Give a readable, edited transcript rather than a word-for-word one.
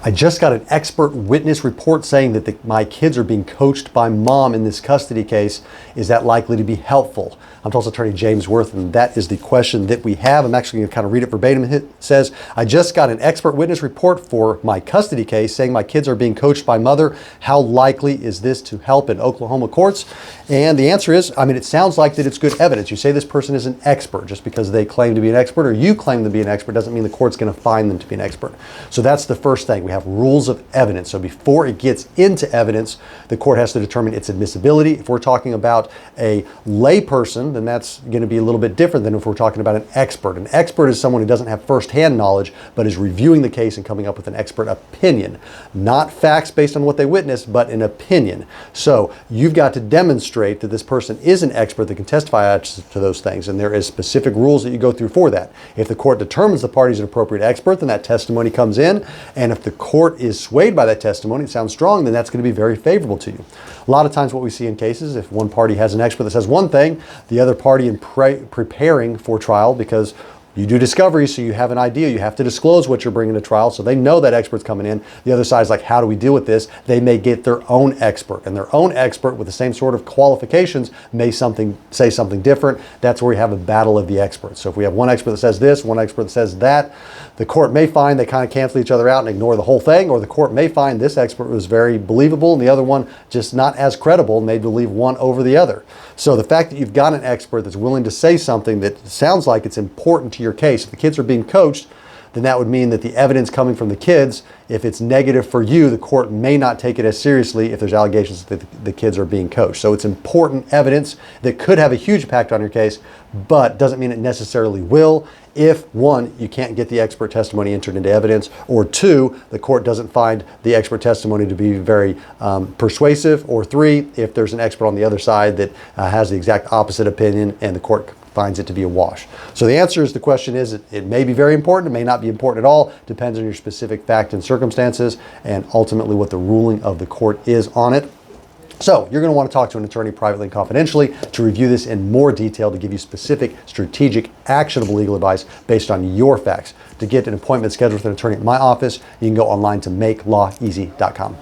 I just got an expert witness report saying that my kids are being coached by mom in this custody case. Is that likely to be helpful? I'm Tulsa attorney James Wirth, and that is the question that we have. I'm actually going to kind of read it verbatim. It says, I just got an expert witness report for my custody case saying my kids are being coached by mother. How likely is this to help in Oklahoma courts? And the answer is, it sounds like that it's good evidence. You say this person is an expert. Just because they claim to be an expert or you claim to be an expert doesn't mean the court's going to find them to be an expert. So that's the first thing. We have rules of evidence. So before it gets into evidence, the court has to determine its admissibility. If we're talking about a lay person, then that's going to be a little bit different than if we're talking about an expert. An expert is someone who doesn't have firsthand knowledge, but is reviewing the case and coming up with an expert opinion. Not facts based on what they witnessed, but an opinion. So you've got to demonstrate that this person is an expert that can testify to those things, and there is specific rules that you go through for that. If the court determines the party is an appropriate expert, then that testimony comes in, and if the court is swayed by that testimony, it sounds strong, then that's going to be very favorable to you. A lot of times what we see in cases, if one party has an expert that says one thing, the other party in preparing for trial, because you do discovery, so you have an idea. You have to disclose what you're bringing to trial, so they know that expert's coming in. The other side is like, how do we deal with this? They may get their own expert, and their own expert with the same sort of qualifications may say something different. That's where we have a battle of the experts. So if we have one expert that says this, one expert that says that, the court may find they kind of cancel each other out and ignore the whole thing, or the court may find this expert was very believable and the other one just not as credible, and they believe one over the other. So the fact that you've got an expert that's willing to say something that sounds like it's important to your case, if the kids are being coached, then that would mean that the evidence coming from the kids, if it's negative for you, the court may not take it as seriously if there's allegations that the kids are being coached. So it's important evidence that could have a huge impact on your case, but doesn't mean it necessarily will if, one, you can't get the expert testimony entered into evidence, or two, the court doesn't find the expert testimony to be very persuasive, or three, if there's an expert on the other side that has the exact opposite opinion and the court finds it to be a wash. So the answer is, the question is, it may be very important, it may not be important at all, depends on your specific fact and circumstances, and ultimately what the ruling of the court is on it. So you're going to want to talk to an attorney privately and confidentially to review this in more detail, to give you specific, strategic, actionable legal advice based on your facts. To get an appointment scheduled with an attorney at my office, you can go online to makelawEasy.com.